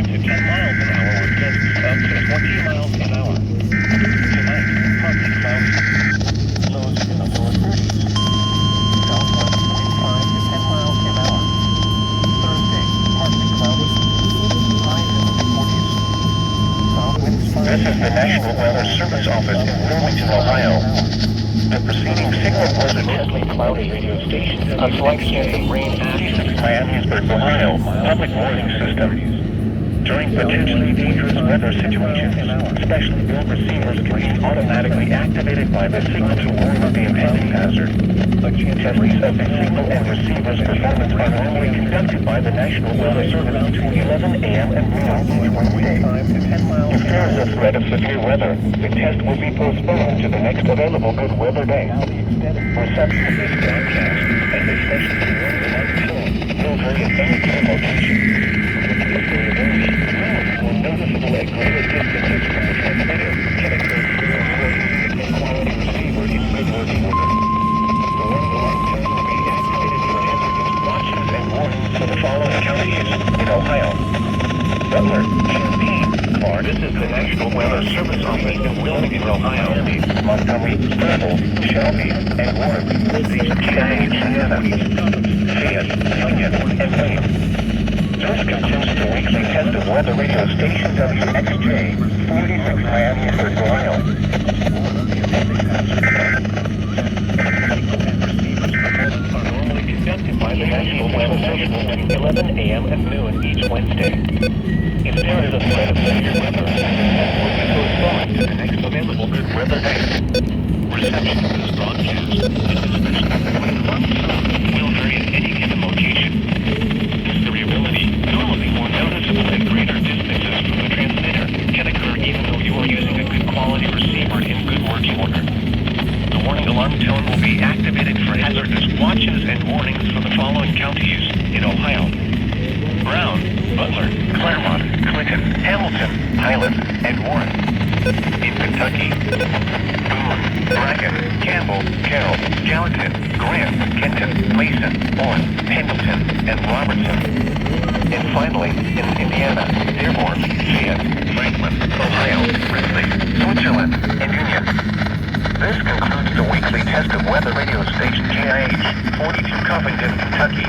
5 to 10 miles an hour with gusts up to 20 miles an hour. Tonight, partly cloudy. Lows in the lower 30s. Southwest wind 5 to 10 miles an hour. Thursday, partly cloudy. Highs in the 40s. South winds 5 This is the National Weather Service Office in Wilmington, Ohio. The preceding signal was a partly cloudy radio station. A slight chance of rain at Miamisburg, Ohio. Public warning system. During potentially dangerous weather situations, specially built receivers can be automatically activated by the signal to warn of the impending hazard. Tests of the signal and receiver's performance are normally conducted by the National Weather Service between 11 a.m. and noon each Wednesday. If there is a threat of severe weather, the test will be postponed to the next available good weather day. Reception of this broadcast, and especially the warning tone, will vary at any given location. If there is any or noticeable at greater distances from the transmitter, can occur through a quality receiver in good working order. The warning alarm tone will be activated for hazardous watches and warnings for the following counties in Ohio: Butler, Champaign, Clark. This is the National Weather Service Office in Wilmington, Ohio. Montgomery, Bristol, Shelby, and Warren. Station GIH, Fayette, Union, and Wayne. This concludes the weekly test of weather radio station WXJ, 46 Miamisburg, Ohio. Are normally conducted by the National Weather Service between 11 a.m. and noon each Wednesday. If there is a threat of severe weather, the test will be postponed to the next available good weather day. Reception of this broadcast, and especially the wind will vary at any given location. Normally more noticeable at greater distances from the transmitter, can occur even though you are using a good quality receiver in good working order. The warning alarm tone will be activated for hazardous watches and warnings for the following counties in Ohio: Brown, Butler, Claremont, Clinton, Hamilton, Highland, and Warren. In Kentucky: Boone, Bracken, Campbell, Carroll, Gallatin, Grant, Kenton, Mason, Owen, Pendleton, and Robertson. And finally, in Indiana, Dearborn, Fayette, Franklin, Ohio, Ripley, Switzerland, and Union. This concludes the weekly test of weather radio station GIH, 42 Covington, Kentucky.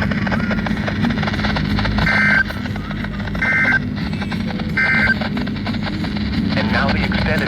And now the extended